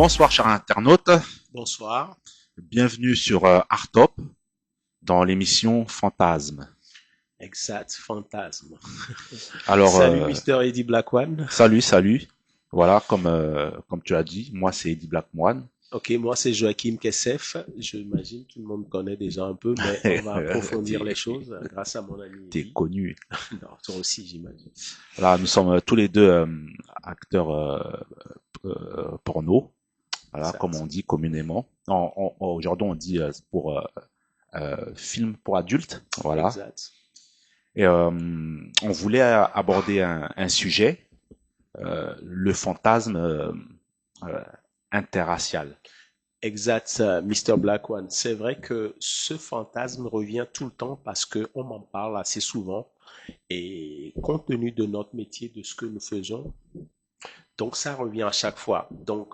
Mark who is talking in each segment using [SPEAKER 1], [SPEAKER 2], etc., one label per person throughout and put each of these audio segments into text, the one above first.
[SPEAKER 1] Bonsoir chers internautes,
[SPEAKER 2] Bonsoir.
[SPEAKER 1] bienvenue sur Artop dans l'émission Fantasme.
[SPEAKER 2] Exact, fantasme.
[SPEAKER 1] Alors,
[SPEAKER 2] Salut Mister Eddie Black One.
[SPEAKER 1] salut. Voilà, comme tu as dit, moi c'est Eddie Blackmoine.
[SPEAKER 2] Ok, moi c'est Joachim Kessef. J'imagine tout le monde connaît déjà un peu, mais on va approfondir les
[SPEAKER 1] t'es,
[SPEAKER 2] choses grâce à mon ami
[SPEAKER 1] t'es
[SPEAKER 2] Eddie.
[SPEAKER 1] connu.
[SPEAKER 2] Non, toi aussi j'imagine.
[SPEAKER 1] Voilà, nous sommes tous les deux acteurs porno. Voilà, comme
[SPEAKER 2] Exact,
[SPEAKER 1] on dit communément. Aujourd'hui, on dit pour film pour adultes. Voilà.
[SPEAKER 2] exact,
[SPEAKER 1] Et on voulait aborder un sujet, le fantasme euh, interracial.
[SPEAKER 2] exact, Mister Black One. C'est vrai que ce fantasme revient tout le temps parce que on m'en parle assez souvent et compte tenu de notre métier, de ce que nous faisons, donc ça revient à chaque fois. Donc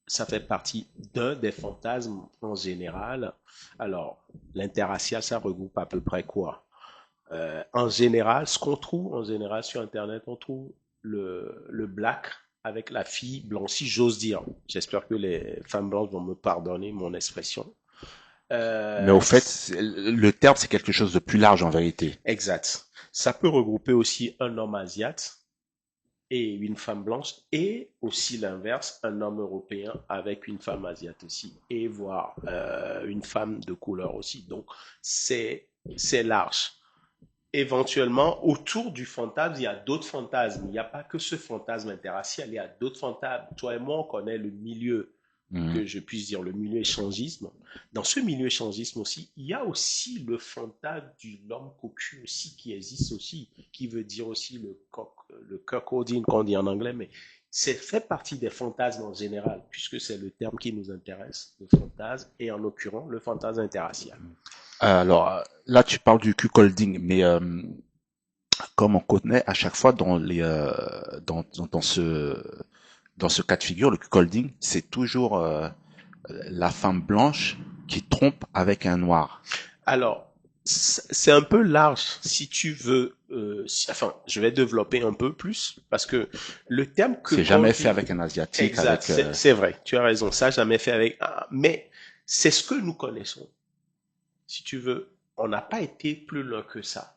[SPEAKER 2] ça fait partie d'un des fantasmes en général. Alors, l'interracial, ça regroupe à peu près quoi? En général, ce qu'on trouve en général sur Internet, on trouve le black avec la fille blanche, si j'ose dire. J'espère que les femmes blanches vont me pardonner mon expression.
[SPEAKER 1] Mais au fait, le terme, c'est quelque chose de plus large en vérité.
[SPEAKER 2] Exact. Ça peut regrouper aussi un homme asiate et une femme blanche, et aussi l'inverse, un homme européen avec une femme asiate aussi, et voire une femme de couleur aussi. Donc, c'est large. Éventuellement, autour du fantasme, il y a d'autres fantasmes. Il n'y a pas que ce fantasme interracial, il y a d'autres fantasmes. Toi et moi, on connaît le milieu,
[SPEAKER 1] Mhm.
[SPEAKER 2] que je puisse dire, le milieu échangisme. Dans ce milieu échangisme aussi, il y a aussi le fantasme de l'homme cocu aussi qui existe aussi, qui veut dire aussi le cuckolding qu'on dit en anglais, mais c'est fait partie des fantasmes en général, puisque c'est le terme qui nous intéresse, le fantasme, et en l'occurrence, le fantasme interracial.
[SPEAKER 1] Alors là, tu parles du cuckolding, mais comme on connaît à chaque fois dans les dans ce cas de figure, le cuckolding, c'est toujours la femme blanche qui trompe avec un noir.
[SPEAKER 2] Alors, c'est un peu large si tu veux. Enfin, je vais développer un peu plus parce que le terme que
[SPEAKER 1] C'est
[SPEAKER 2] qu'on
[SPEAKER 1] jamais fait
[SPEAKER 2] dit,
[SPEAKER 1] avec un asiatique,
[SPEAKER 2] exact,
[SPEAKER 1] avec
[SPEAKER 2] c'est vrai, tu as raison, ça jamais fait avec. Mais c'est ce que nous connaissons. Si tu veux, on n'a pas été plus loin que ça.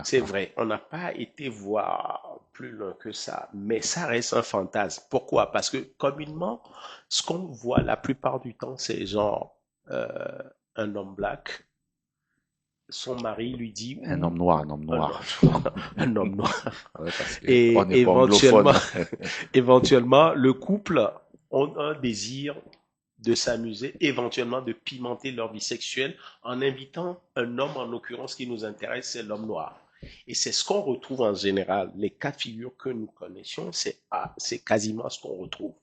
[SPEAKER 2] C'est
[SPEAKER 1] d'accord.
[SPEAKER 2] vrai, on n'a pas été voir plus loin que ça, mais ça reste un fantasme. Pourquoi? Parce que communément, ce qu'on voit la plupart du temps, c'est genre euh, un homme black, son mari lui dit,
[SPEAKER 1] Un
[SPEAKER 2] ou
[SPEAKER 1] homme noir, un homme
[SPEAKER 2] un
[SPEAKER 1] noir.
[SPEAKER 2] homme, un homme noir.
[SPEAKER 1] Ouais, parce que on n'est
[SPEAKER 2] Et
[SPEAKER 1] pas anglophone.
[SPEAKER 2] éventuellement, éventuellement, le couple ont un désir de s'amuser, éventuellement de pimenter leur vie sexuelle en invitant un homme, en l'occurrence, qui nous intéresse, c'est l'homme noir. Et c'est ce qu'on retrouve en général. Les cas de figure que nous connaissions, c'est quasiment ce qu'on retrouve.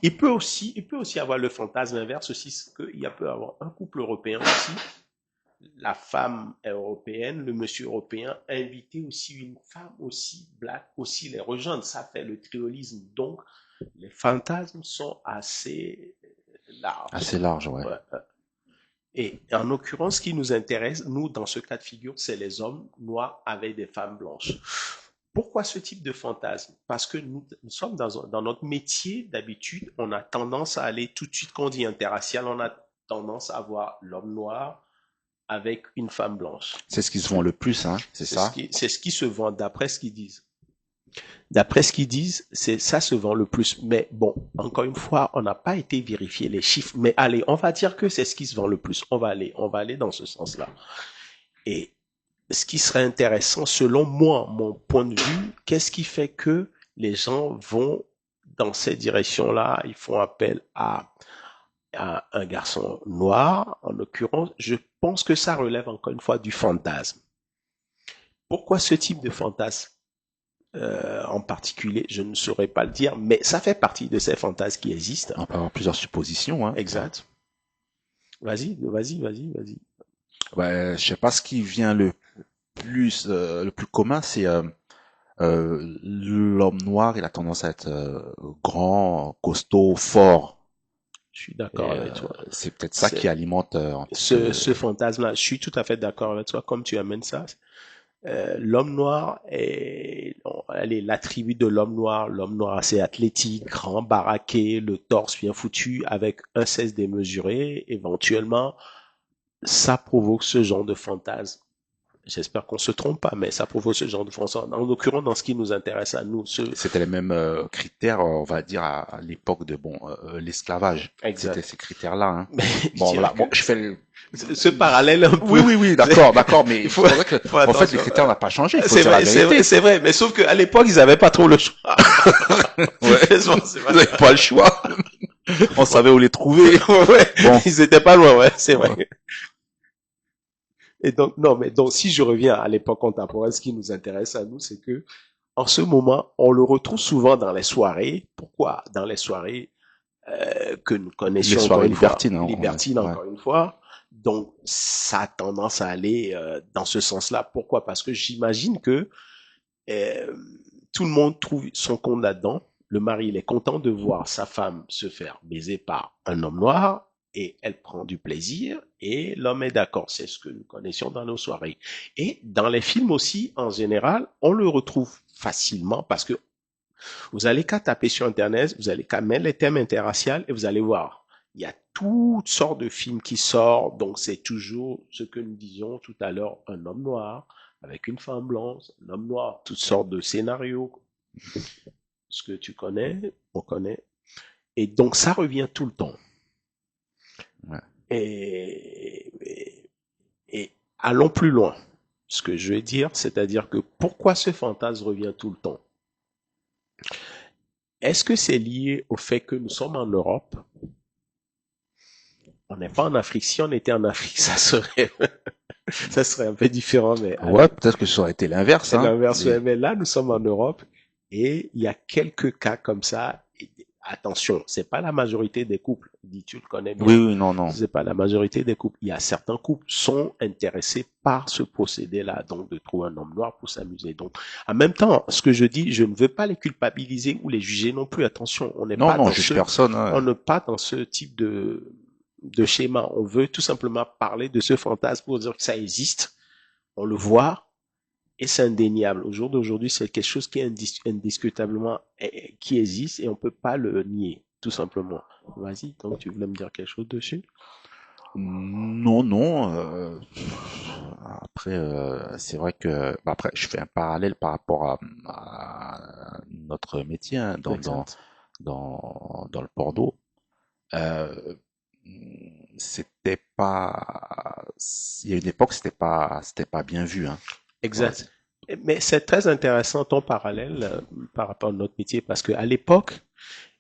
[SPEAKER 2] Il peut aussi avoir le fantasme inverse aussi, qu'il y a peut avoir un couple européen aussi, la femme européenne, le monsieur européen, inviter aussi une femme aussi black, aussi les rejoindre. Ça fait le triolisme. Donc, les fantasmes sont assez larges.
[SPEAKER 1] Assez large, ouais.
[SPEAKER 2] Ouais. Et en l'occurrence, ce qui nous intéresse, nous, dans ce cas de figure, c'est les hommes noirs avec des femmes blanches. Pourquoi ce type de fantasme? Parce que nous sommes dans notre métier, d'habitude, on a tendance à aller tout de suite, quand on dit interracial, on a tendance à voir l'homme noir avec une femme blanche.
[SPEAKER 1] C'est ce qui se vend le plus, hein, c'est ça?
[SPEAKER 2] C'est ce qui se vend d'après ce qu'ils disent. D'après ce qu'ils disent, ça se vend le plus. Mais bon, encore une fois, on n'a pas été vérifier les chiffres. Mais allez, on va dire que c'est ce qui se vend le plus. On va aller dans ce sens-là. Et ce qui serait intéressant, selon moi, mon point de vue, qu'est-ce qui fait que les gens vont dans cette direction-là? Ils font appel à un garçon noir, en l'occurrence. Je pense que ça relève encore une fois du fantasme. Pourquoi ce type de fantasme en particulier, je ne saurais pas le dire, mais ça fait partie de ces fantasmes qui existent.
[SPEAKER 1] On peut avoir plusieurs suppositions, hein.
[SPEAKER 2] Exact. Vas-y.
[SPEAKER 1] Ouais, je sais pas ce qui vient le plus commun, c'est l'homme noir. Il a tendance à être grand, costaud, fort.
[SPEAKER 2] Je suis
[SPEAKER 1] Et
[SPEAKER 2] d'accord avec toi.
[SPEAKER 1] c'est peut-être ça qui
[SPEAKER 2] C'est,
[SPEAKER 1] alimente un petit peu.
[SPEAKER 2] ce fantasme-là, je suis tout à fait d'accord avec toi, comme tu amènes ça. L'homme noir est, allez, l'attribut de l'homme noir assez athlétique, grand, baraqué, le torse bien foutu, avec un 16 démesuré, éventuellement, ça provoque ce genre de fantasme. J'espère qu'on se trompe pas, mais ça provoque ce genre de fantasme. En l'occurrence, dans ce qui nous intéresse à nous,
[SPEAKER 1] C'était les mêmes critères, on va dire, à l'époque de l'esclavage. C'était
[SPEAKER 2] exact.
[SPEAKER 1] ces critères-là. Hein.
[SPEAKER 2] Mais je
[SPEAKER 1] Bon,
[SPEAKER 2] dirais
[SPEAKER 1] voilà, bon,
[SPEAKER 2] que
[SPEAKER 1] je fais le...
[SPEAKER 2] ce parallèle un
[SPEAKER 1] Oui,
[SPEAKER 2] peu,
[SPEAKER 1] oui, oui, d'accord, mais
[SPEAKER 2] il
[SPEAKER 1] c'est vrai que,
[SPEAKER 2] faut
[SPEAKER 1] en fait, les
[SPEAKER 2] attention.
[SPEAKER 1] critères n'ont pas changé. Il faut
[SPEAKER 2] C'est
[SPEAKER 1] dire la
[SPEAKER 2] vrai, c'est vrai,
[SPEAKER 1] vérité.
[SPEAKER 2] c'est vrai. Mais sauf qu'à l'époque, ils avaient pas trop le choix.
[SPEAKER 1] Ouais.
[SPEAKER 2] C'est
[SPEAKER 1] Vous n'avez pas le choix. On savait où les trouver.
[SPEAKER 2] ouais,
[SPEAKER 1] Bon.
[SPEAKER 2] ils étaient pas loin, ouais, c'est vrai.
[SPEAKER 1] Ouais.
[SPEAKER 2] Et donc, non, mais donc, si je reviens à l'époque contemporaine, ce qui nous intéresse à nous, c'est que, en ce moment, on le retrouve souvent dans les soirées. Pourquoi? Dans les soirées, que nous
[SPEAKER 1] Les
[SPEAKER 2] connaissions encore
[SPEAKER 1] soirées
[SPEAKER 2] une fois,
[SPEAKER 1] libertines, hein,
[SPEAKER 2] libertines
[SPEAKER 1] ouais.
[SPEAKER 2] encore une fois. Donc, ça a tendance à aller dans ce sens-là. Pourquoi? Parce que j'imagine que euh, tout le monde trouve son compte là-dedans. Le mari, il est content de voir sa femme se faire baiser par un homme noir et elle prend du plaisir et l'homme est d'accord. C'est ce que nous connaissions dans nos soirées. Et dans les films aussi, en général, on le retrouve facilement parce que vous allez qu'à taper sur Internet, vous allez qu'à mettre les thèmes interraciales et vous allez voir. Il y a toutes sortes de films qui sortent, donc c'est toujours ce que nous disions tout à l'heure, un homme noir avec une femme blanche, un homme noir, toutes sortes de scénarios, ce que tu connais, on connaît. Et donc ça revient tout le temps.
[SPEAKER 1] Ouais.
[SPEAKER 2] Et allons plus loin. Ce que je veux dire, c'est-à-dire que pourquoi ce fantasme revient tout le temps? Est-ce que c'est lié au fait que nous sommes en Europe? On n'est pas en Afrique. Si on était en Afrique, ça serait un peu différent, mais
[SPEAKER 1] Ouais, peut-être que ça aurait été l'inverse,
[SPEAKER 2] c'est
[SPEAKER 1] hein.
[SPEAKER 2] l'inverse. Mais là, nous sommes en Europe et il y a quelques cas comme ça. Et attention, c'est pas la majorité des couples. Dis, tu le connais
[SPEAKER 1] Oui,
[SPEAKER 2] bien.
[SPEAKER 1] oui, non, non.
[SPEAKER 2] C'est pas la majorité des couples. Il y a certains couples sont intéressés par ce procédé-là, donc de trouver un homme noir pour s'amuser. Donc, en même temps, ce que je dis, je ne veux pas les culpabiliser ou les juger non plus. Attention, on n'est
[SPEAKER 1] Non,
[SPEAKER 2] pas
[SPEAKER 1] non,
[SPEAKER 2] dans
[SPEAKER 1] juge personne,
[SPEAKER 2] on
[SPEAKER 1] hein.
[SPEAKER 2] n'est pas dans ce type de schéma. On veut tout simplement parler de ce fantasme pour dire que ça existe. On le voit et c'est indéniable. Au jour d'aujourd'hui, c'est quelque chose qui est indiscutablement qui existe et on peut pas le nier, tout simplement. Vas-y, donc tu voulais me dire quelque chose dessus?
[SPEAKER 1] Non, non. Après, c'est vrai que après, je fais un parallèle par rapport à notre métier hein,
[SPEAKER 2] Exact.
[SPEAKER 1] dans le porno. Euh, c'était pas. Il y a une époque, c'était pas bien vu. Hein. Ouais,
[SPEAKER 2] Exact. Mais c'est très intéressant ton parallèle par rapport à notre métier parce que à l'époque,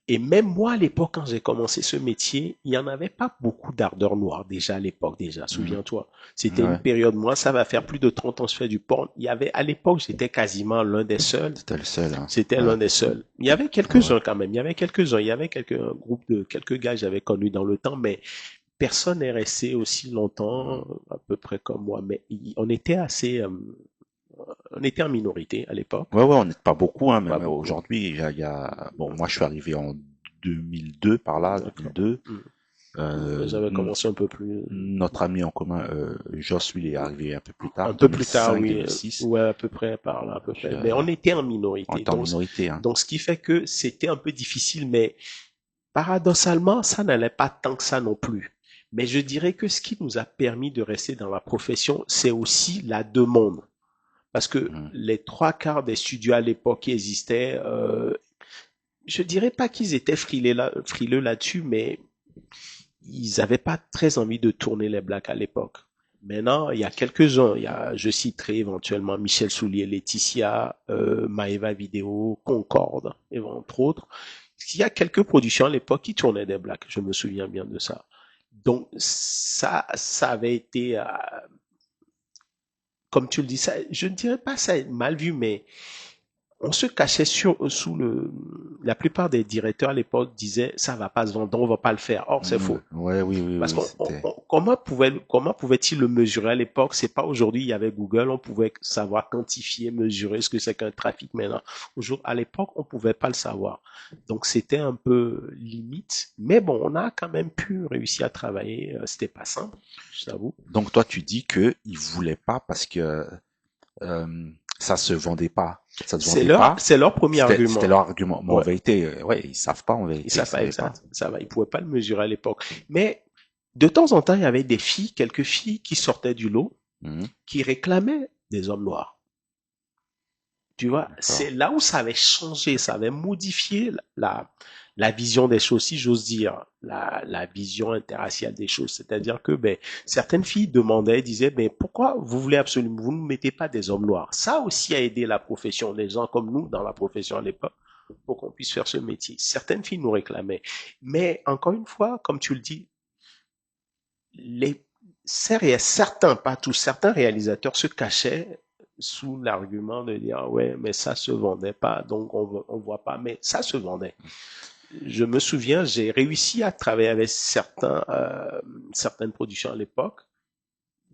[SPEAKER 2] et même moi à l'époque quand j'ai commencé ce métier, il n'y en avait pas beaucoup d'ardeur noire déjà à l'époque déjà, souviens-toi. C'était une
[SPEAKER 1] ouais,
[SPEAKER 2] période, moi ça va faire plus de 30 ans que je fais du porn. Il y avait à l'époque, j'étais quasiment l'un des seuls.
[SPEAKER 1] c'était le seul. Hein.
[SPEAKER 2] C'était
[SPEAKER 1] Ouais,
[SPEAKER 2] l'un des seuls. Il y avait
[SPEAKER 1] ouais.
[SPEAKER 2] quelques-uns quand même, il y avait quelques-uns, il y avait quelques un groupe de quelques gars que j'avais connus dans le temps, mais personne n'est resté aussi longtemps, à peu près comme moi. Mais on était assez, on était en minorité à l'époque,
[SPEAKER 1] Ouais, ouais, on n'est pas beaucoup, hein,
[SPEAKER 2] pas
[SPEAKER 1] même
[SPEAKER 2] beaucoup.
[SPEAKER 1] aujourd'hui, bon, moi, je suis arrivé en 2002, par là,
[SPEAKER 2] D'accord.
[SPEAKER 1] 2002.
[SPEAKER 2] Mm.
[SPEAKER 1] Euh,
[SPEAKER 2] J'avais
[SPEAKER 1] n-
[SPEAKER 2] commencé un peu plus,
[SPEAKER 1] Notre ami en commun, Joss, lui, il est arrivé un peu plus
[SPEAKER 2] un
[SPEAKER 1] tard,
[SPEAKER 2] peu plus tard,
[SPEAKER 1] 2005,
[SPEAKER 2] oui,
[SPEAKER 1] 2006.
[SPEAKER 2] ouais, à peu près par là, à peu
[SPEAKER 1] Puis,
[SPEAKER 2] près. Mais on était en
[SPEAKER 1] on
[SPEAKER 2] minorité,
[SPEAKER 1] était en minorité, hein.
[SPEAKER 2] donc ce qui fait que c'était un peu difficile, mais paradoxalement, ça n'allait pas tant que ça non plus. Mais je dirais que ce qui nous a permis de rester dans la profession, c'est aussi la demande. Parce que
[SPEAKER 1] Mm.
[SPEAKER 2] les trois quarts des studios à l'époque qui existaient, je dirais pas qu'ils étaient frileux là-dessus, mais ils n'avaient pas très envie de tourner les blacks à l'époque. Maintenant, il y a quelques-uns. Je citerai éventuellement Michel Soulier, Laetitia, Maeva Vidéo, Concorde, et entre autres. Il y a quelques productions à l'époque qui tournaient des blacks. Je me souviens bien de ça. Donc, ça avait été, comme tu le dis, ça, je ne dirais pas ça mal vu, mais on se cachait sous la plupart des directeurs à l'époque disaient ça va pas se vendre, donc on va pas le faire. Or, c'est
[SPEAKER 1] Mm.
[SPEAKER 2] faux.
[SPEAKER 1] Ouais, oui, oui,
[SPEAKER 2] Parce
[SPEAKER 1] oui,
[SPEAKER 2] qu'on,
[SPEAKER 1] c'était.
[SPEAKER 2] comment pouvait-il le mesurer à l'époque? C'est pas aujourd'hui, il y avait Google, on pouvait savoir quantifier, mesurer ce que c'est qu'un trafic maintenant. Aujourd'hui, à l'époque, on pouvait pas le savoir. Donc, c'était un peu limite. Mais bon, on a quand même pu réussir à travailler. C'était pas simple, je t'avoue.
[SPEAKER 1] Donc, toi, tu dis que il voulait pas parce que, euh, Ça se vendait pas. Ça se vendait pas.
[SPEAKER 2] C'est leur premier
[SPEAKER 1] C'était
[SPEAKER 2] argument.
[SPEAKER 1] leur argument. Mais en
[SPEAKER 2] Ouais.
[SPEAKER 1] vérité, ouais, ils savent pas en
[SPEAKER 2] Ils
[SPEAKER 1] vérité, ils
[SPEAKER 2] savent pas
[SPEAKER 1] savaient pas.
[SPEAKER 2] exact. Ça va. Ils pouvaient pas le mesurer à l'époque. Mais, de temps en temps, il y avait des filles, quelques filles qui sortaient du lot,
[SPEAKER 1] Mhm.
[SPEAKER 2] qui réclamaient des hommes noirs. Tu vois,
[SPEAKER 1] D'accord.
[SPEAKER 2] c'est là où ça avait changé, ça avait modifié la vision des choses, si j'ose dire, la vision interraciale des choses. C'est-à-dire que ben, certaines filles demandaient, disaient, ben, pourquoi vous voulez absolument, vous ne mettez pas des hommes noirs? Ça aussi a aidé la profession, des gens comme nous dans la profession à l'époque, pour qu'on puisse faire ce métier. Certaines filles nous réclamaient. Mais encore une fois, comme tu le dis, les certains, pas tous, certains réalisateurs se cachaient sous l'argument de dire ouais, mais ça se vendait pas, donc on voit pas, mais ça se vendait. Je me souviens, j'ai réussi à travailler avec certaines productions à l'époque.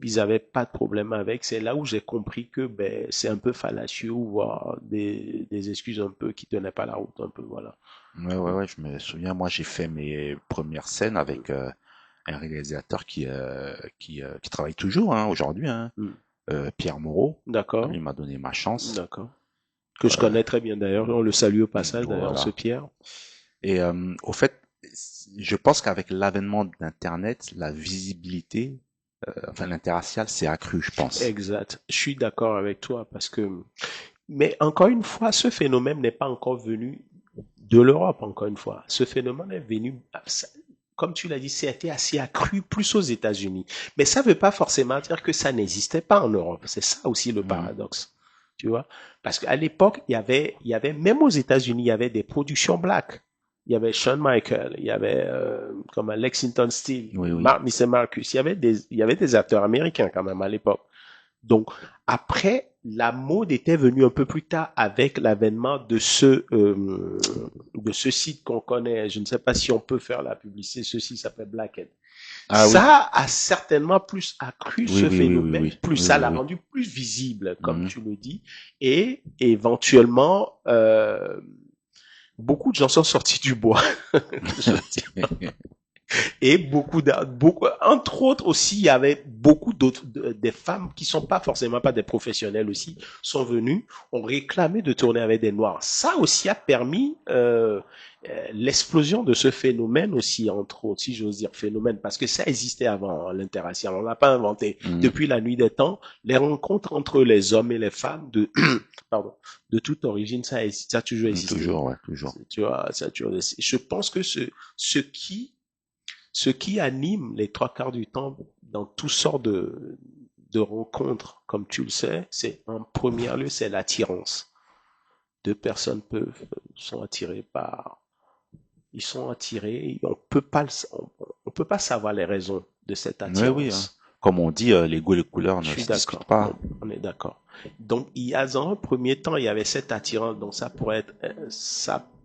[SPEAKER 2] Ils avaient pas de problème avec. C'est là où j'ai compris que ben c'est un peu fallacieux ou voire des excuses un peu qui tenaient pas la route un peu voilà.
[SPEAKER 1] Ouais, ouais, ouais, je me souviens, moi j'ai fait mes premières scènes avec un réalisateur qui travaille toujours hein, aujourd'hui, hein,
[SPEAKER 2] Hmm.
[SPEAKER 1] Pierre Moreau.
[SPEAKER 2] D'accord,
[SPEAKER 1] Il m'a donné ma chance.
[SPEAKER 2] d'accord. Que je
[SPEAKER 1] Euh,
[SPEAKER 2] connais très bien d'ailleurs. On le salue au passage d'ailleurs, ce
[SPEAKER 1] voilà.
[SPEAKER 2] Pierre.
[SPEAKER 1] Et au fait, je pense qu'avec l'avènement d'Internet, la visibilité, enfin l'interracial, s'est accru, je pense.
[SPEAKER 2] Exact. Je suis d'accord avec toi parce que, mais encore une fois, ce phénomène n'est pas encore venu de l'Europe, encore une fois. Ce phénomène est venu, comme tu l'as dit, c'était assez accru plus aux États-Unis. Mais ça ne veut pas forcément dire que ça n'existait pas en Europe. C'est ça aussi le
[SPEAKER 1] Mhm.
[SPEAKER 2] paradoxe. Tu vois? Parce qu'à l'époque, il y avait, même aux États-Unis, il y avait des productions black. Il y avait Shawn Michaels, il y avait comme Lexington Steele,
[SPEAKER 1] Oui, oui.
[SPEAKER 2] Mark Marcus. Il y avait des acteurs américains quand même à l'époque. Donc, après, la mode était venue un peu plus tard avec l'avènement de ce site qu'on connaît. Je ne sais pas si on peut faire la publicité. Ceci s'appelle Blackhead.
[SPEAKER 1] Ah oui.
[SPEAKER 2] Ça a certainement plus accru
[SPEAKER 1] Oui,
[SPEAKER 2] ce
[SPEAKER 1] oui, oui, oui,
[SPEAKER 2] phénomène,
[SPEAKER 1] oui.
[SPEAKER 2] plus
[SPEAKER 1] Oui,
[SPEAKER 2] ça
[SPEAKER 1] oui,
[SPEAKER 2] l'a
[SPEAKER 1] oui.
[SPEAKER 2] rendu plus visible, comme
[SPEAKER 1] Mhm.
[SPEAKER 2] tu le dis, et éventuellement, beaucoup de gens sont sortis du bois. Je dis. Et entre autres aussi, il y avait beaucoup d'autres, des femmes qui sont pas forcément pas des professionnels aussi, sont venues, ont réclamé de tourner avec des noirs. Ça aussi a permis l'explosion de ce phénomène aussi, entre autres, si j'ose dire phénomène, parce que ça existait avant, hein, l'interracial. On l'a pas inventé.
[SPEAKER 1] Mhm.
[SPEAKER 2] Depuis la nuit des temps, les rencontres entre les hommes et les femmes pardon, de toute origine, ça a toujours existé.
[SPEAKER 1] Toujours, ouais, toujours.
[SPEAKER 2] Tu vois, ça a toujours existé. Je pense que ce qui anime les trois quarts du temps dans toutes sortes de rencontres, comme tu le sais, c'est en premier lieu, c'est l'attirance. Deux personnes sont attirées ils sont attirés, on peut pas savoir les raisons de cette
[SPEAKER 1] Oui, oui, hein.
[SPEAKER 2] attirance.
[SPEAKER 1] Comme on dit, les goûts et les couleurs
[SPEAKER 2] Je
[SPEAKER 1] ne
[SPEAKER 2] suis
[SPEAKER 1] se discutent
[SPEAKER 2] d'accord,
[SPEAKER 1] pas.
[SPEAKER 2] on est d'accord. Donc, dans un premier temps, il y avait cette attirance, donc ça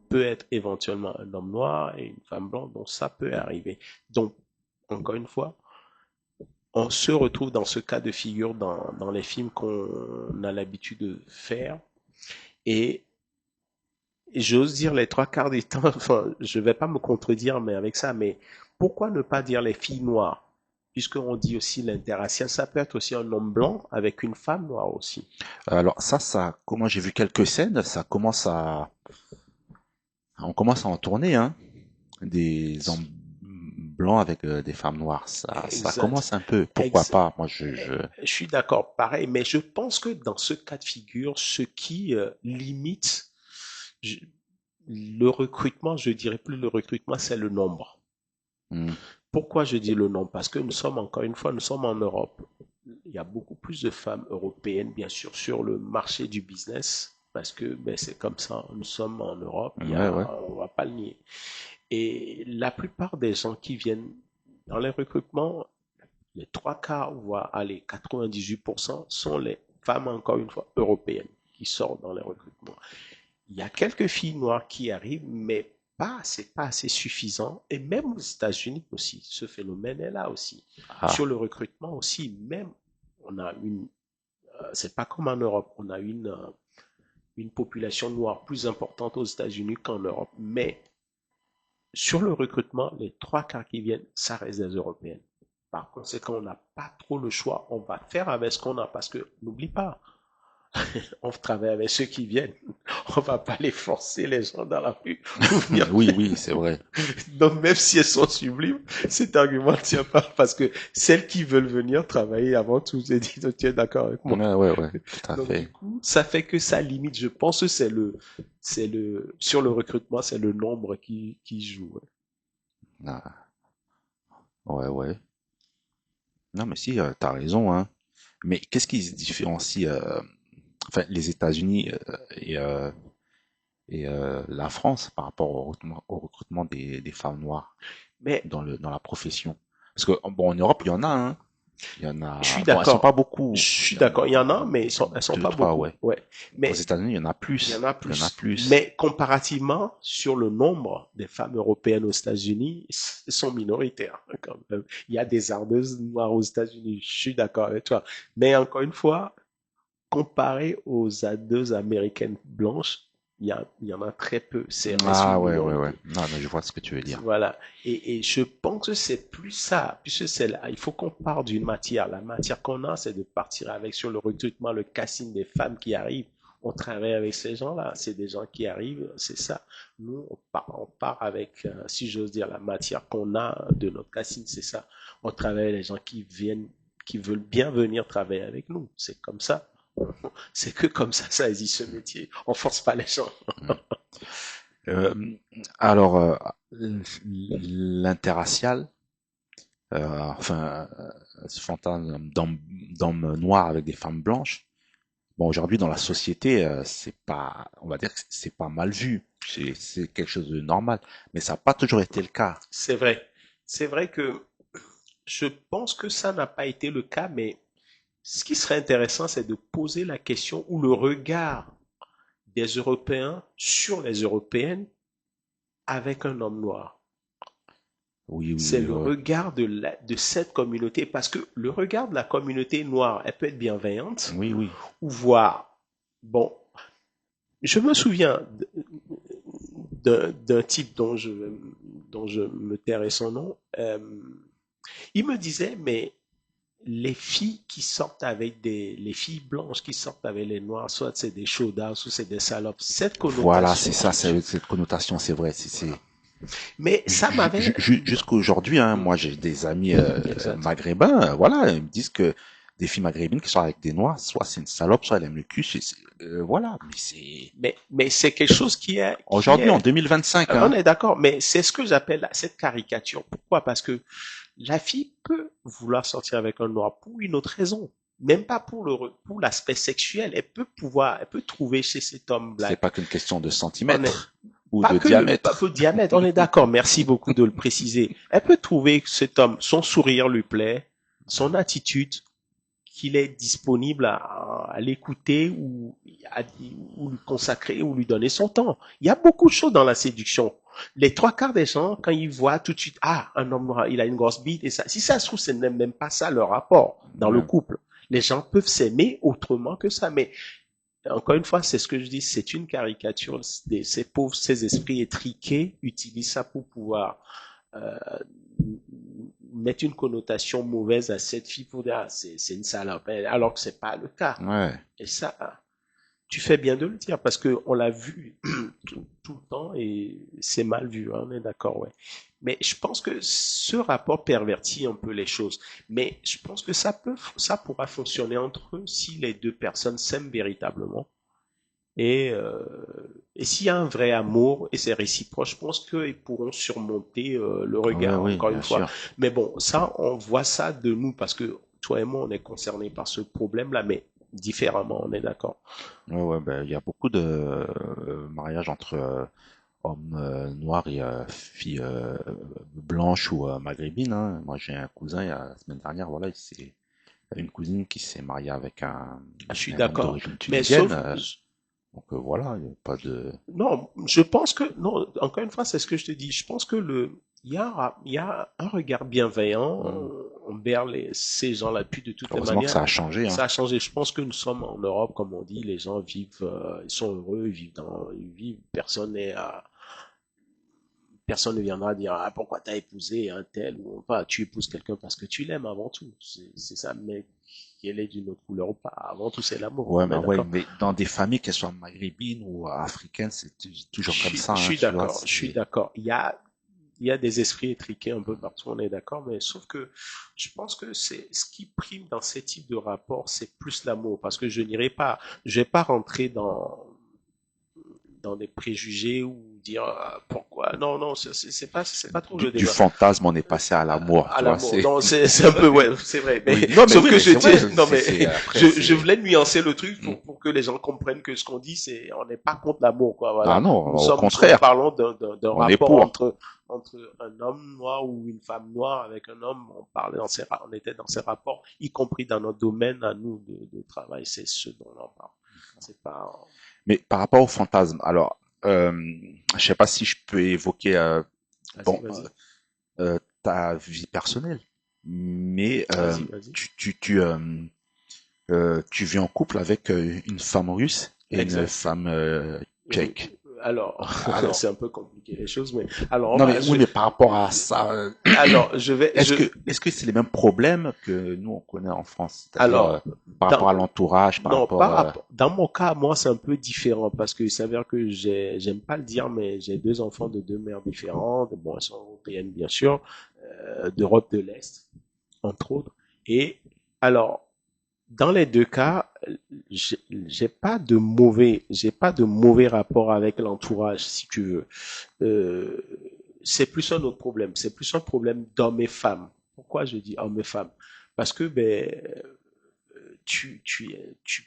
[SPEAKER 2] peut être éventuellement un homme noir et une femme blanche, donc ça peut arriver. Donc, encore une fois, on se retrouve dans ce cas de figure dans les films qu'on a l'habitude de faire. Et j'ose dire les trois quarts du temps, enfin, je vais pas me contredire mais avec ça, mais pourquoi ne pas dire les filles noires? Puisqu'on dit aussi l'interracial, ça peut être aussi un homme blanc avec une femme noire aussi.
[SPEAKER 1] Alors comment j'ai vu quelques scènes, on commence à en tourner, hein. Des hommes blancs avec des femmes noires. Ça
[SPEAKER 2] Exact.
[SPEAKER 1] commence un peu. Pourquoi
[SPEAKER 2] Ex-
[SPEAKER 1] pas? Moi,
[SPEAKER 2] je suis d'accord, pareil, mais je pense que dans ce cas de figure, ce qui limite je- le recrutement, je dirais plus le recrutement, c'est le nombre.
[SPEAKER 1] hmm,
[SPEAKER 2] Pourquoi je dis le nombre? Parce que nous sommes, encore une fois, nous sommes en Europe. Il y a beaucoup plus de femmes européennes, bien sûr, sur le marché du business, parce que ben, c'est comme ça, nous sommes en Europe,
[SPEAKER 1] ouais, ouais.
[SPEAKER 2] on va pas le nier. Et la plupart des gens qui viennent dans les recrutements, les trois quarts, voire allez, 98% sont les femmes, encore une fois, européennes qui sortent dans les recrutements. Il y a quelques filles noires qui arrivent, mais c'est pas assez suffisant. Et même aux États-Unis aussi, ce phénomène est là aussi.
[SPEAKER 1] Ah,
[SPEAKER 2] Sur le recrutement aussi, même, on a c'est pas comme en Europe, on a une population noire plus importante aux États-Unis qu'en Europe. Mais sur le recrutement, les trois quarts qui viennent, ça reste des Européennes. Par conséquent, on n'a pas trop le choix. On va faire avec ce qu'on a parce que n'oublie pas, On travaille avec ceux qui viennent. On va pas les forcer, les gens dans la rue, pour venir.
[SPEAKER 1] Oui, oui, c'est vrai.
[SPEAKER 2] Donc, même si elles sont sublimes, cet argument ne tient pas parce que celles qui veulent venir travailler avant tout, j'ai dit, tu es d'accord avec moi.
[SPEAKER 1] Ouais, ouais, ouais, tout à
[SPEAKER 2] Donc, du
[SPEAKER 1] fait.
[SPEAKER 2] coup, ça fait que ça limite. Je pense que sur le recrutement, c'est le nombre qui joue. Ouais.
[SPEAKER 1] Ah, ouais, ouais. Non, mais si, t'as raison, hein. Mais qu'est-ce qui se différencie, enfin, les États-Unis et la France par rapport au recrutement des femmes noires
[SPEAKER 2] Mais
[SPEAKER 1] dans la profession? Parce que bon, en Europe, il y en a, hein. Il y en
[SPEAKER 2] je suis
[SPEAKER 1] a. Bon, elles sont pas
[SPEAKER 2] d'accord. Je
[SPEAKER 1] beaucoup.
[SPEAKER 2] suis
[SPEAKER 1] Il y en
[SPEAKER 2] d'accord. Il y en a,
[SPEAKER 1] a
[SPEAKER 2] mais elles sont
[SPEAKER 1] deux,
[SPEAKER 2] pas
[SPEAKER 1] trois,
[SPEAKER 2] beaucoup.
[SPEAKER 1] ouais.
[SPEAKER 2] Ouais.
[SPEAKER 1] Aux
[SPEAKER 2] Mais
[SPEAKER 1] États-Unis, il y en a
[SPEAKER 2] il y en
[SPEAKER 1] plus.
[SPEAKER 2] a
[SPEAKER 1] Il y en a
[SPEAKER 2] plus.
[SPEAKER 1] plus.
[SPEAKER 2] Mais comparativement, sur le nombre des femmes européennes aux États-Unis, elles sont minoritaires quand même. Il y a des ardeuses noires aux États-Unis. Je suis d'accord avec toi. Mais encore une fois, comparé aux ardeuses américaines blanches, il y en a très peu. C'est reste une
[SPEAKER 1] Ah ouais, ouais, ouais.
[SPEAKER 2] minorité.
[SPEAKER 1] Non, mais je vois ce que tu veux dire.
[SPEAKER 2] Voilà. Et je pense que c'est plus ça, puisque c'est là, il faut qu'on parte d'une matière. La matière qu'on a, c'est de partir avec sur le recrutement, le casting des femmes qui arrivent. On travaille avec ces gens-là. C'est des gens qui arrivent, c'est ça. Nous, on part avec, si j'ose dire, la matière qu'on a de notre casting, c'est ça. On travaille avec les gens qui viennent, qui veulent bien venir travailler avec nous. C'est comme ça. C'est que comme ça existe ce métier. On force pas les gens.
[SPEAKER 1] Mm. Euh, alors, l'interracial, enfin, ce fantasme d'homme noir avec des femmes blanches. Bon, aujourd'hui, dans la société, c'est pas, on va dire que c'est pas mal vu. C'est quelque chose de normal. Mais ça n'a pas toujours été le cas.
[SPEAKER 2] C'est vrai. C'est vrai que je pense que ça n'a pas été le cas, mais ce qui serait intéressant, c'est de poser la question ou le regard des Européens sur les Européennes avec un homme noir.
[SPEAKER 1] Oui, oui,
[SPEAKER 2] C'est
[SPEAKER 1] oui,
[SPEAKER 2] le
[SPEAKER 1] ouais.
[SPEAKER 2] regard de cette communauté, parce que le regard de la communauté noire, elle peut être bienveillante,
[SPEAKER 1] Oui, oui.
[SPEAKER 2] ou voir, bon, je me souviens d'un type dont je me tairai son nom, il me disait, mais les filles qui sortent avec les filles blanches qui sortent avec les noirs, soit c'est des chaudards, soit c'est des salopes. Cette
[SPEAKER 1] Voilà,
[SPEAKER 2] connotation
[SPEAKER 1] c'est ça, cette connotation, c'est vrai. C'est
[SPEAKER 2] mais ça m'avait,
[SPEAKER 1] jusqu'à aujourd'hui, hein, moi j'ai des amis
[SPEAKER 2] exact.
[SPEAKER 1] maghrébins, voilà, ils me disent que des filles maghrébines qui sont avec des noirs, soit c'est une salope, soit elle aime le cul, voilà, mais c'est
[SPEAKER 2] Mais c'est quelque chose
[SPEAKER 1] aujourd'hui en 2025,
[SPEAKER 2] on
[SPEAKER 1] hein.
[SPEAKER 2] est d'accord, mais c'est ce que j'appelle cette caricature. Pourquoi? Parce que la fille peut vouloir sortir avec un noir pour une autre raison. Même pas pour l'aspect sexuel. Elle peut trouver chez cet homme
[SPEAKER 1] C'est
[SPEAKER 2] black.
[SPEAKER 1] pas qu'une question de
[SPEAKER 2] On est,
[SPEAKER 1] centimètres ou de
[SPEAKER 2] pas que
[SPEAKER 1] diamètre.
[SPEAKER 2] le diamètre, on est d'accord, merci beaucoup de le préciser. Elle peut trouver que cet homme, son sourire lui plaît, son attitude, qu'il est disponible à l'écouter ou lui consacrer ou lui donner son temps. Il y a beaucoup de choses dans la séduction. Les trois quarts des gens, quand ils voient tout de suite, ah, un homme noir, il a une grosse bite et ça, si ça se trouve, c'est même pas ça leur rapport dans le
[SPEAKER 1] Ouais,
[SPEAKER 2] couple. Les gens peuvent s'aimer autrement que ça, mais encore une fois, c'est ce que je dis, c'est une caricature. Ces pauvres, ces esprits étriqués utilisent ça pour pouvoir euh, mettre une connotation mauvaise à cette fille pour dire ah, c'est une salope, alors que c'est pas le cas.
[SPEAKER 1] ouais,
[SPEAKER 2] Et ça, tu fais bien de le dire parce que on l'a vu tout le temps et c'est mal vu, hein, on est d'accord, ouais. Mais je pense que ce rapport pervertit un peu les choses. Mais je pense que ça pourra fonctionner entre eux si les deux personnes s'aiment véritablement. Et, euh, et s'il y a un vrai amour et c'est réciproque, je pense qu'ils pourront surmonter le
[SPEAKER 1] ouais,
[SPEAKER 2] regard,
[SPEAKER 1] oui,
[SPEAKER 2] encore une
[SPEAKER 1] bien
[SPEAKER 2] fois.
[SPEAKER 1] sûr.
[SPEAKER 2] Mais bon, ça, on voit ça de nous parce que toi et moi, on est concernés par ce problème-là, mais différemment, on est d'accord.
[SPEAKER 1] Ouais, ouais, ben il y a beaucoup de mariages entre hommes noirs et filles blanches ou maghrébines, hein. Moi, j'ai un cousin, la semaine dernière, voilà, c'est une cousine qui s'est mariée avec
[SPEAKER 2] Ah, je suis
[SPEAKER 1] un homme
[SPEAKER 2] d'accord.
[SPEAKER 1] d'origine
[SPEAKER 2] Mais
[SPEAKER 1] tunisienne.
[SPEAKER 2] sauf,
[SPEAKER 1] Donc voilà, il n'y a pas de...
[SPEAKER 2] non, je pense que, non, encore une fois, c'est ce que je te dis. Je pense que il y a un regard bienveillant
[SPEAKER 1] Hmm.
[SPEAKER 2] envers ces gens-là. Puis de toutes les
[SPEAKER 1] Heureusement que
[SPEAKER 2] manières,
[SPEAKER 1] ça a changé, hein.
[SPEAKER 2] ça a changé. Je pense que nous sommes en Europe, comme on dit, les gens vivent, ils sont heureux, ils vivent personne n'est personne ne viendra dire, ah, pourquoi t'as épousé un tel ou pas. Tu épouses quelqu'un parce que tu l'aimes avant tout. C'est ça, mais qu'elle est d'une autre couleur ou pas. Avant tout, c'est l'amour.
[SPEAKER 1] Ouais,
[SPEAKER 2] On est
[SPEAKER 1] mais ouais,
[SPEAKER 2] d'accord?
[SPEAKER 1] mais dans des familles, qu'elles soient maghrébines ou africaines, c'est toujours comme ça,
[SPEAKER 2] Je
[SPEAKER 1] hein,
[SPEAKER 2] suis
[SPEAKER 1] tu vois.
[SPEAKER 2] d'accord, je suis d'accord. Il y a des esprits étriqués un peu partout, on est d'accord, mais sauf que je pense que c'est ce qui prime dans ces types de rapports, c'est plus l'amour, parce que je vais pas rentrer dans des préjugés ou dire pourquoi. Non, non, c'est pas trop le
[SPEAKER 1] Du
[SPEAKER 2] débat.
[SPEAKER 1] fantasme, on est passé à l'amour,
[SPEAKER 2] À
[SPEAKER 1] tu vois.
[SPEAKER 2] l'amour. Non, c'est un peu, ouais, c'est vrai. Mais,
[SPEAKER 1] Oui, non, mais
[SPEAKER 2] sauf
[SPEAKER 1] oui,
[SPEAKER 2] que
[SPEAKER 1] mais
[SPEAKER 2] je
[SPEAKER 1] c'est vrai.
[SPEAKER 2] tiens, non, mais,
[SPEAKER 1] Après,
[SPEAKER 2] je
[SPEAKER 1] c'est.
[SPEAKER 2] voulais nuancer le truc
[SPEAKER 1] Hmm.
[SPEAKER 2] pour que les gens comprennent que ce qu'on dit, on n'est pas contre l'amour, quoi,
[SPEAKER 1] Ah
[SPEAKER 2] voilà.
[SPEAKER 1] non, au
[SPEAKER 2] Nous
[SPEAKER 1] contraire,
[SPEAKER 2] parlons d'un
[SPEAKER 1] on est
[SPEAKER 2] rapport
[SPEAKER 1] pour.
[SPEAKER 2] entre un homme noir ou une femme noire avec un homme. On était dans ces rapports, y compris dans notre domaine à nous de travail. C'est ce dont on parle. C'est pas,
[SPEAKER 1] Mais par rapport au fantasme, alors, je sais pas si je peux évoquer,
[SPEAKER 2] vas-y,
[SPEAKER 1] bon,
[SPEAKER 2] vas-y,
[SPEAKER 1] ta vie personnelle, mais
[SPEAKER 2] vas-y.
[SPEAKER 1] tu vis en couple avec une femme russe et une
[SPEAKER 2] Exact.
[SPEAKER 1] femme tchèque.
[SPEAKER 2] Alors,
[SPEAKER 1] Alors,
[SPEAKER 2] c'est un peu compliqué les choses, mais alors
[SPEAKER 1] non mais oui, mais par rapport à ça,
[SPEAKER 2] alors
[SPEAKER 1] est-ce que c'est les mêmes problèmes que nous on connaît en France, c'est-à-dire
[SPEAKER 2] alors
[SPEAKER 1] par rapport
[SPEAKER 2] dans
[SPEAKER 1] à l'entourage, par
[SPEAKER 2] non,
[SPEAKER 1] rapport,
[SPEAKER 2] dans mon cas, moi, c'est un peu différent parce que il s'avère que j'aime pas le dire, mais j'ai deux enfants de deux mères différentes. Bon, elles sont européennes, bien sûr, d'Europe de l'Est, entre autres. Et alors, dans les deux cas, j'ai pas de mauvais rapport avec l'entourage, si tu veux. Euh, c'est plus un autre problème. C'est plus un problème d'hommes et femmes. Pourquoi je dis hommes et femmes? Parce que ben, tu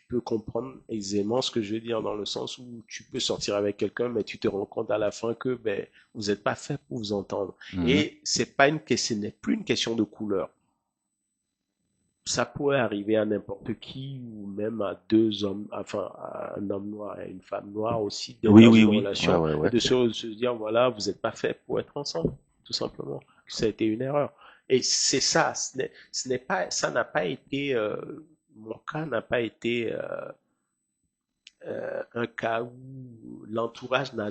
[SPEAKER 2] peux comprendre aisément ce que je veux dire dans le sens où tu peux sortir avec quelqu'un, mais tu te rends compte à la fin que ben, vous n'êtes pas fait pour vous entendre.
[SPEAKER 1] mhm.
[SPEAKER 2] Et c'est pas une question, ce n'est plus une question de couleur. Ça pourrait arriver à n'importe qui ou même à deux hommes, enfin à un homme noir et une femme noire aussi d'être
[SPEAKER 1] Oui,
[SPEAKER 2] dans
[SPEAKER 1] oui,
[SPEAKER 2] une
[SPEAKER 1] oui, ouais,
[SPEAKER 2] relation
[SPEAKER 1] ouais,
[SPEAKER 2] et
[SPEAKER 1] ouais.
[SPEAKER 2] de se dire voilà, vous n'êtes pas fait pour être ensemble, tout simplement. Que ça a été une erreur. Et c'est ça, ce n'est pas, ça n'a pas été, mon cas n'a pas été un cas où l'entourage ne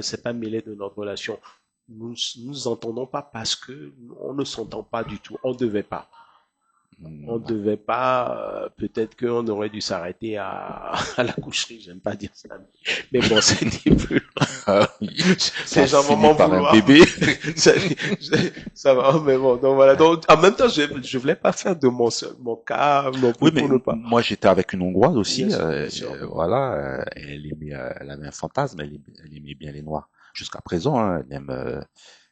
[SPEAKER 2] s'est pas mêlé de notre relation. Nous nous entendons pas parce que on ne s'entend pas du tout. On devait pas. On
[SPEAKER 1] Mm.
[SPEAKER 2] devait pas, peut-être qu'on aurait dû s'arrêter à la coucherie, j'aime pas dire ça. Mais bon, c'était plus,
[SPEAKER 1] Ah oui, ça
[SPEAKER 2] les
[SPEAKER 1] a
[SPEAKER 2] gens vont
[SPEAKER 1] fini
[SPEAKER 2] m'en
[SPEAKER 1] par un
[SPEAKER 2] vouloir.
[SPEAKER 1] bébé.
[SPEAKER 2] ça, ça va, mais bon, donc voilà. Donc, en même temps, je voulais pas faire de mon cas non
[SPEAKER 1] Oui,
[SPEAKER 2] plus
[SPEAKER 1] mais
[SPEAKER 2] pour ne pas.
[SPEAKER 1] moi j'étais avec une Hongroise
[SPEAKER 2] Bien
[SPEAKER 1] aussi,
[SPEAKER 2] sûr, bien sûr.
[SPEAKER 1] voilà, elle avait un fantasme, elle aimait bien les Noirs. Jusqu'à présent, hein,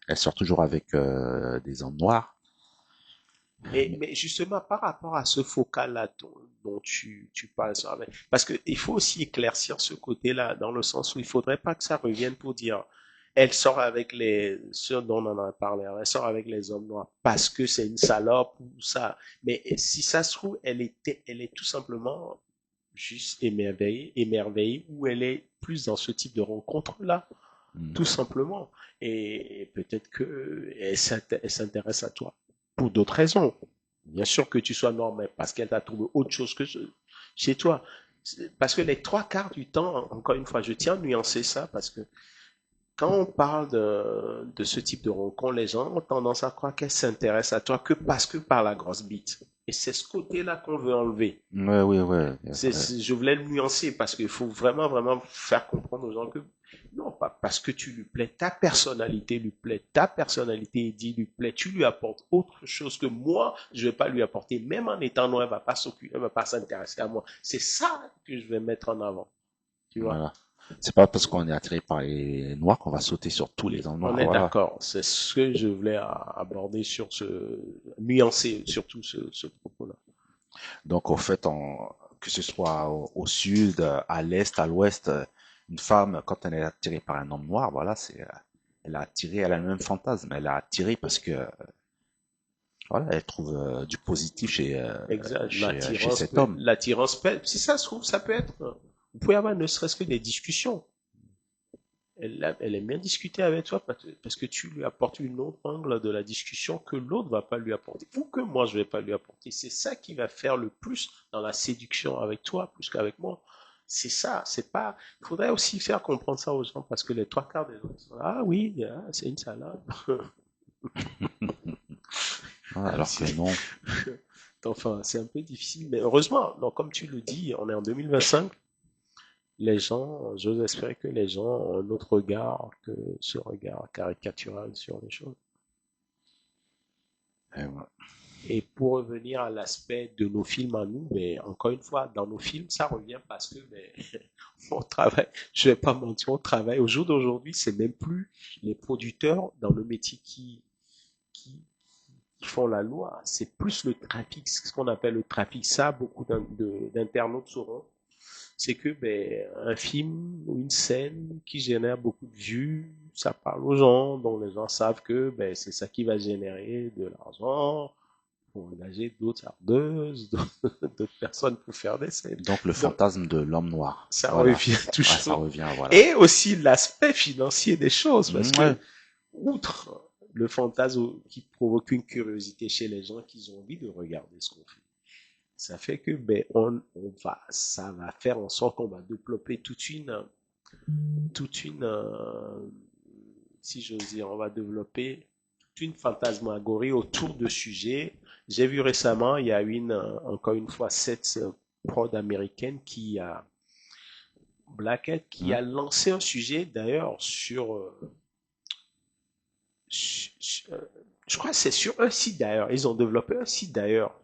[SPEAKER 1] elle sort toujours avec des hommes noirs. Mais,
[SPEAKER 2] Mais justement, par rapport à ce focal-là dont tu parles, parce qu'il faut aussi éclaircir ce côté-là, dans le sens où il faudrait pas que ça revienne pour dire, elle sort avec ceux dont on en a parlé, elle sort avec les hommes noirs parce que c'est une salope ou ça. Mais si ça se trouve, elle est tout simplement juste émerveillée, ou elle est plus dans ce type de rencontre-là, tout
[SPEAKER 1] mm,
[SPEAKER 2] simplement. Et peut-être que elle s'intéresse à toi pour d'autres raisons. Bien sûr que tu sois noir, mais parce qu'elle t'a trouvé autre chose que chez toi. Parce que les trois quarts du temps, encore une fois, je tiens à nuancer ça parce que quand on parle de ce type de rencontre, les gens ont tendance à croire qu'elle s'intéresse à toi que parce que par la grosse bite. Et c'est ce côté-là qu'on veut enlever.
[SPEAKER 1] ouais, ouais, ouais,
[SPEAKER 2] Je voulais le nuancer parce qu'il faut vraiment, vraiment faire comprendre aux gens que non, pas parce que tu lui plais, ta personnalité lui plaît, ta personnalité dit lui plaît, tu lui apportes autre chose que moi, je vais pas lui apporter. Même en étant noir, elle va pas s'occuper, elle va pas s'intéresser à moi. C'est ça que je vais mettre en avant, tu vois.
[SPEAKER 1] voilà. C'est pas parce qu'on est attiré par les Noirs qu'on va sauter sur tous les hommes
[SPEAKER 2] On
[SPEAKER 1] noirs,
[SPEAKER 2] est
[SPEAKER 1] voilà.
[SPEAKER 2] d'accord. C'est ce que je voulais aborder nuancer surtout ce propos-là.
[SPEAKER 1] Donc, au fait, que ce soit au sud, à l'est, à l'ouest, une femme, quand elle est attirée par un homme noir, voilà, elle a attiré, elle a le même fantasme, elle a attiré parce que, voilà, elle trouve du positif
[SPEAKER 2] Exact.
[SPEAKER 1] chez cet homme.
[SPEAKER 2] Si ça se trouve, ça peut être, vous pouvez avoir ne serait-ce que des discussions. Elle aime bien discuter avec toi parce que tu lui apportes une autre angle de la discussion que l'autre va pas lui apporter ou que moi je vais pas lui apporter. C'est ça qui va faire le plus dans la séduction avec toi plus qu'avec moi. C'est ça, c'est pas. Il faudrait aussi faire comprendre ça aux gens parce que les trois quarts des gens sont là, ah oui, c'est une salade.
[SPEAKER 1] Ouais, alors que non.
[SPEAKER 2] Enfin, c'est un peu difficile, mais heureusement, donc, comme tu le dis, on est en 2025. Les gens, j'ose espérer que les gens ont un autre regard que ce regard caricatural sur les choses.
[SPEAKER 1] Ouais.
[SPEAKER 2] Et pour revenir à l'aspect de nos films à nous, mais encore une fois, dans nos films, ça revient parce que on travaille, je vais pas mentir, on travaille. Au jour d'aujourd'hui, c'est même plus les producteurs dans le métier qui, qui font la loi, c'est plus le trafic, ce qu'on appelle le trafic. Ça, beaucoup d'internautes sauront. C'est que un film ou une scène qui génère beaucoup de vues, ça parle aux gens, donc les gens savent que c'est ça qui va générer de l'argent pour engager d'autres ardeuses, d'autres personnes pour faire des scènes.
[SPEAKER 1] Donc le
[SPEAKER 2] Donc,
[SPEAKER 1] fantasme de l'homme noir.
[SPEAKER 2] ça
[SPEAKER 1] Voilà.
[SPEAKER 2] revient
[SPEAKER 1] Ouais, ça
[SPEAKER 2] toujours.
[SPEAKER 1] revient, voilà.
[SPEAKER 2] Et aussi l'aspect financier des choses, parce que,
[SPEAKER 1] Ouais.
[SPEAKER 2] outre le fantasme qui provoque une curiosité chez les gens qui ont envie de regarder ce qu'on fait, ça fait que ça va faire en sorte qu'on va développer toute une, si j'ose dire, on va développer toute une fantasmagorie autour de sujets. J'ai vu récemment, il y a encore une fois, cette prod américaine Blackhead, qui
[SPEAKER 1] Hmm.
[SPEAKER 2] a lancé un sujet d'ailleurs je crois que c'est sur un site d'ailleurs. Ils ont développé un site d'ailleurs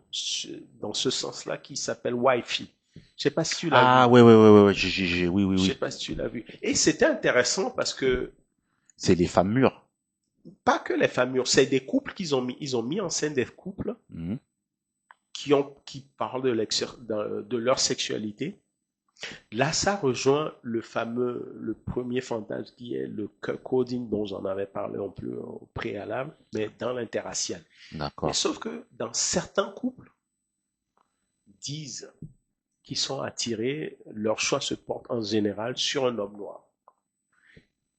[SPEAKER 2] dans ce sens-là qui s'appelle Wi-Fi. Je sais pas si tu l'as
[SPEAKER 1] Ah
[SPEAKER 2] vu.
[SPEAKER 1] ouais ouais ouais ouais, ouais. Oui oui
[SPEAKER 2] Je sais
[SPEAKER 1] oui.
[SPEAKER 2] pas si tu l'as vu. Et c'était intéressant parce que
[SPEAKER 1] C'est les femmes mûres.
[SPEAKER 2] pas que les femmes mûres, c'est des couples ils ont mis en scène des couples
[SPEAKER 1] Mhm.
[SPEAKER 2] qui parlent de leur sexualité. Là, ça rejoint le premier fantasme qui est le coding dont j'en avais parlé un peu au préalable, mais dans l'interracial. Mais
[SPEAKER 1] D'accord.
[SPEAKER 2] sauf que dans certains couples disent qu'ils sont attirés, leur choix se porte en général sur un homme noir.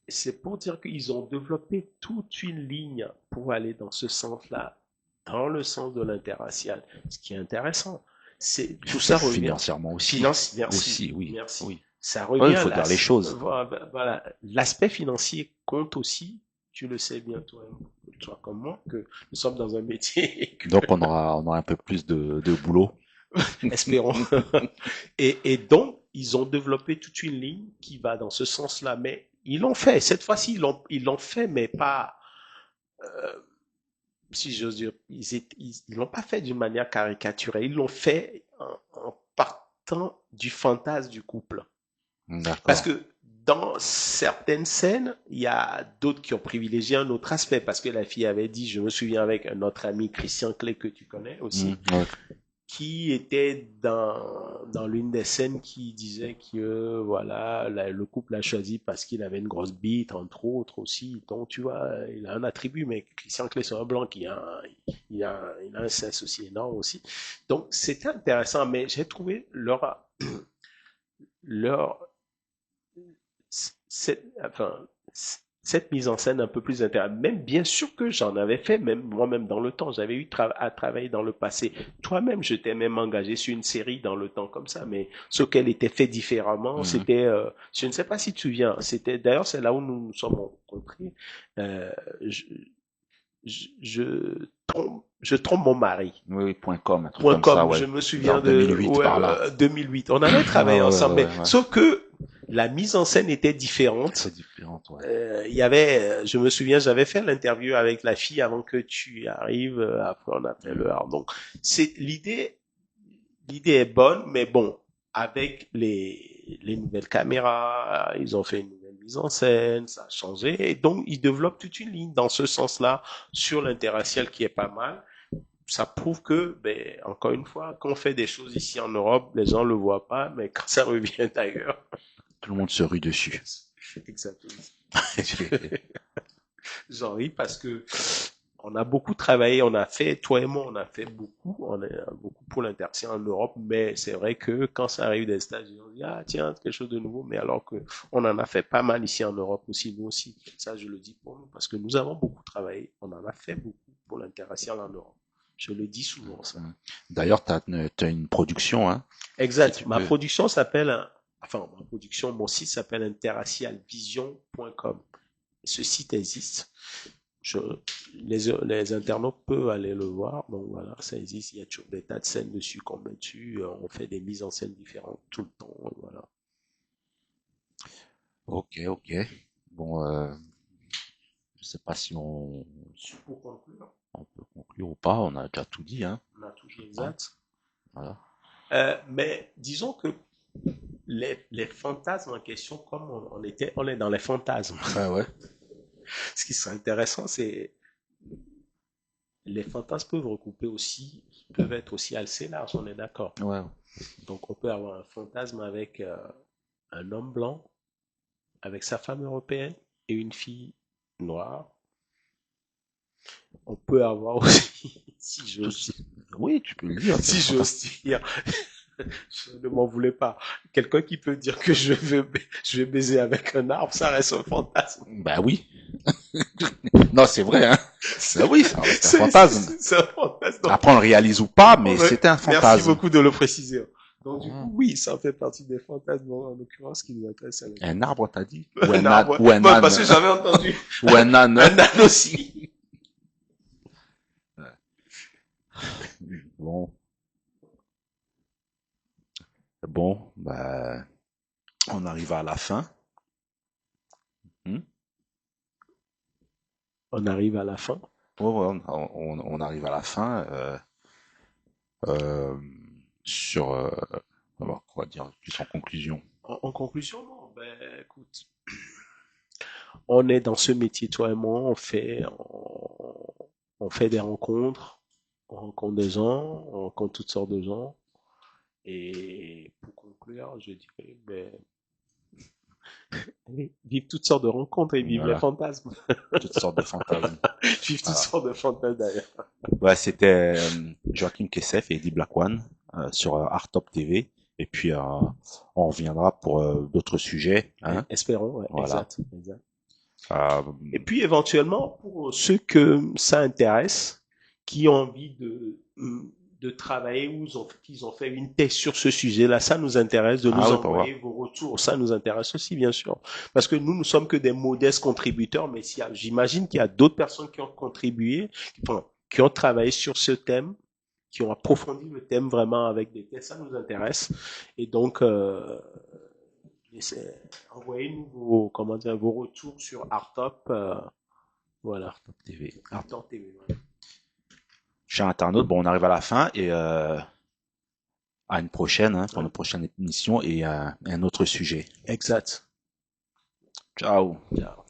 [SPEAKER 2] C'est pour dire qu'ils ont développé toute une ligne pour aller dans ce sens-là, dans le sens de l'interracial. Ce qui est intéressant, c'est tout ça revient.
[SPEAKER 1] Financièrement aussi.
[SPEAKER 2] Finance, merci,
[SPEAKER 1] Aussi, oui.
[SPEAKER 2] merci.
[SPEAKER 1] Oui.
[SPEAKER 2] Ça
[SPEAKER 1] Ouais, il
[SPEAKER 2] revient
[SPEAKER 1] faut
[SPEAKER 2] là.
[SPEAKER 1] dire les choses.
[SPEAKER 2] Voilà, l'aspect financier compte aussi. Tu le sais bien, toi comme moi, que nous sommes dans un métier et que,
[SPEAKER 1] Donc on aura un peu plus de boulot.
[SPEAKER 2] espérons. Et donc, ils ont développé toute une ligne qui va dans ce sens-là. Mais ils l'ont fait. Cette fois-ci, ils l'ont fait, mais pas, si j'ose dire, ils l'ont pas fait d'une manière caricaturée. Ils l'ont fait en partant du fantasme du couple. Parce
[SPEAKER 1] D'accord.
[SPEAKER 2] que dans certaines scènes, il y a d'autres qui ont privilégié un autre aspect. Parce que la fille avait dit, je me souviens avec un autre ami, Christian Clé, que tu connais aussi,
[SPEAKER 1] Ouais.
[SPEAKER 2] qui était dans l'une des scènes qui disait que voilà, le couple l'a choisi parce qu'il avait une grosse bite, entre autres aussi. Donc tu vois, il a un attribut, mais Christian Clé sur un blanc il a un sexe aussi énorme aussi. Donc c'était intéressant, mais j'ai trouvé leur enfin, cette mise en scène un peu plus intéressante. Même bien sûr que j'en avais fait, même moi-même dans le temps, j'avais eu à travailler dans le passé. Toi-même, je t'ai même engagé sur une série dans le temps comme ça, mais ce qu'elle était fait différemment,
[SPEAKER 1] Mhm.
[SPEAKER 2] c'était, je ne sais pas si tu te souviens, c'était d'ailleurs c'est là où nous nous sommes rencontrés. Euh, je, je trompe mon mari.
[SPEAKER 1] Oui, oui, point .com, un truc
[SPEAKER 2] Point
[SPEAKER 1] comme ça,
[SPEAKER 2] com,
[SPEAKER 1] ouais.
[SPEAKER 2] je me souviens
[SPEAKER 1] Vers
[SPEAKER 2] de
[SPEAKER 1] 2008
[SPEAKER 2] ouais,
[SPEAKER 1] par là.
[SPEAKER 2] 2008. On avait
[SPEAKER 1] Ouais,
[SPEAKER 2] travaillé
[SPEAKER 1] ouais,
[SPEAKER 2] ensemble,
[SPEAKER 1] ouais,
[SPEAKER 2] mais
[SPEAKER 1] ouais.
[SPEAKER 2] sauf que la mise en scène était
[SPEAKER 1] Très
[SPEAKER 2] différente.
[SPEAKER 1] différente, ouais.
[SPEAKER 2] Il y avait, je me souviens, j'avais fait l'interview avec la fille avant que tu arrives. Après, on a fait
[SPEAKER 1] Mhm.
[SPEAKER 2] le hard. Donc, c'est l'idée est bonne, mais bon, avec les nouvelles caméras, ils ont fait une nouvelle mise en scène, ça a changé, et donc ils développent toute une ligne dans ce sens-là sur l'interracial qui est pas mal. Ça prouve que, encore une fois, quand on fait des choses ici en Europe, les gens le voient pas, mais quand ça revient ailleurs,
[SPEAKER 1] Tout le monde se rue dessus.
[SPEAKER 2] exactement. J'en ris parce que on a beaucoup travaillé, on a fait, toi et moi, on a fait beaucoup, on a beaucoup pour l'intertien en Europe, mais c'est vrai que quand ça arrive des stages, on dit, ah, tiens, quelque chose de nouveau, mais alors que on en a fait pas mal ici en Europe aussi, nous aussi. Ça, je le dis pour nous, parce que nous avons beaucoup travaillé, on en a fait beaucoup pour l'interracial en Europe. Je le dis souvent, ça.
[SPEAKER 1] Mhm. D'ailleurs, t'as une production, hein, si
[SPEAKER 2] Exact.
[SPEAKER 1] tu
[SPEAKER 2] Ma
[SPEAKER 1] peux.
[SPEAKER 2] production s'appelle enfin, ma production, mon site s'appelle interracialvision.com. Ce site existe. Je, les internautes peuvent aller le voir. Donc voilà, ça existe. Il y a toujours des tas de scènes dessus qu'on met dessus. On fait des mises en scène différentes tout le temps. Voilà.
[SPEAKER 1] Ok, ok. Bon, je sais pas si
[SPEAKER 2] Pour conclure,
[SPEAKER 1] on peut conclure ou pas. On a déjà tout dit, hein.
[SPEAKER 2] on a toujours
[SPEAKER 1] Hein,
[SPEAKER 2] exact.
[SPEAKER 1] voilà.
[SPEAKER 2] Mais disons que les fantasmes en question, comme on est dans les fantasmes.
[SPEAKER 1] Ouais, ouais.
[SPEAKER 2] Ce qui serait intéressant, c'est les fantasmes peuvent recouper aussi, peuvent être aussi assez larges, on est d'accord.
[SPEAKER 1] Ouais.
[SPEAKER 2] Donc on peut avoir un fantasme avec un homme blanc, avec sa femme européenne et une fille noire. On peut avoir aussi, si j'ose,
[SPEAKER 1] Oui, tu peux le dire.
[SPEAKER 2] si j'ose dire, je ne m'en voulais pas. Quelqu'un qui peut dire que je vais baiser avec un arbre, ça reste un fantasme.
[SPEAKER 1] Bah oui. Non, c'est vrai, hein. Bah oui, ça reste un fantasme.
[SPEAKER 2] C'est un fantasme. Donc,
[SPEAKER 1] Après, on le réalise ou pas, mais c'est un
[SPEAKER 2] merci
[SPEAKER 1] fantasme.
[SPEAKER 2] beaucoup de le préciser. Donc, du
[SPEAKER 1] Mmh.
[SPEAKER 2] coup, oui, ça fait partie des fantasmes. En l'occurrence, ce qui nous intéresse, c'est
[SPEAKER 1] Un arbre, t'as dit?
[SPEAKER 2] un arbre.
[SPEAKER 1] Ou un
[SPEAKER 2] Bon, parce
[SPEAKER 1] âne.
[SPEAKER 2] que j'avais entendu
[SPEAKER 1] Ou un âne.
[SPEAKER 2] un âne aussi.
[SPEAKER 1] Bon. Bon, bah, on arrive à la fin. Hmm.
[SPEAKER 2] On arrive à la fin.
[SPEAKER 1] Ouais, ouais, on arrive à la fin. Euh, sur, alors, quoi dire, plus en conclusion.
[SPEAKER 2] En conclusion, non, ben, écoute, on est dans ce métier, toi et moi, on fait des rencontres, on rencontre des gens, on rencontre toutes sortes de gens. Et pour conclure, je dirais, ben, allez, vive toutes sortes de rencontres et vive les
[SPEAKER 1] Voilà,
[SPEAKER 2] fantasmes.
[SPEAKER 1] toutes sortes de fantasmes.
[SPEAKER 2] Vive toutes
[SPEAKER 1] Voilà.
[SPEAKER 2] sortes de fantasmes d'ailleurs.
[SPEAKER 1] Ouais, c'était Joachim Kessef et Eddie Blackwan sur Art Top TV. Et puis, on reviendra pour d'autres sujets. Hein.
[SPEAKER 2] Espérons, ouais,
[SPEAKER 1] Voilà.
[SPEAKER 2] exact, exact.
[SPEAKER 1] Euh,
[SPEAKER 2] Et puis éventuellement, pour ceux que ça intéresse, qui ont envie de travailler ou qu'ils ont fait une thèse sur ce sujet-là, ça nous intéresse de nous
[SPEAKER 1] ah oui, pour voir.
[SPEAKER 2] envoyer vos retours. Ça nous intéresse aussi, bien sûr. Parce que nous, nous sommes que des modestes contributeurs, mais j'imagine qu'il y a d'autres personnes qui ont contribué, enfin, qui ont travaillé sur ce thème, qui ont approfondi le thème vraiment avec des thèses. Ça nous intéresse. Et donc, envoyez-nous vos, comment dire, vos retours sur Artop. Voilà.
[SPEAKER 1] Art Top TV.
[SPEAKER 2] Artop TV. Voilà.
[SPEAKER 1] Cher internaute, bon, on arrive à la fin et à une prochaine, hein, pour une prochaine émission et un autre sujet.
[SPEAKER 2] Exact.
[SPEAKER 1] Ciao.
[SPEAKER 2] Ciao.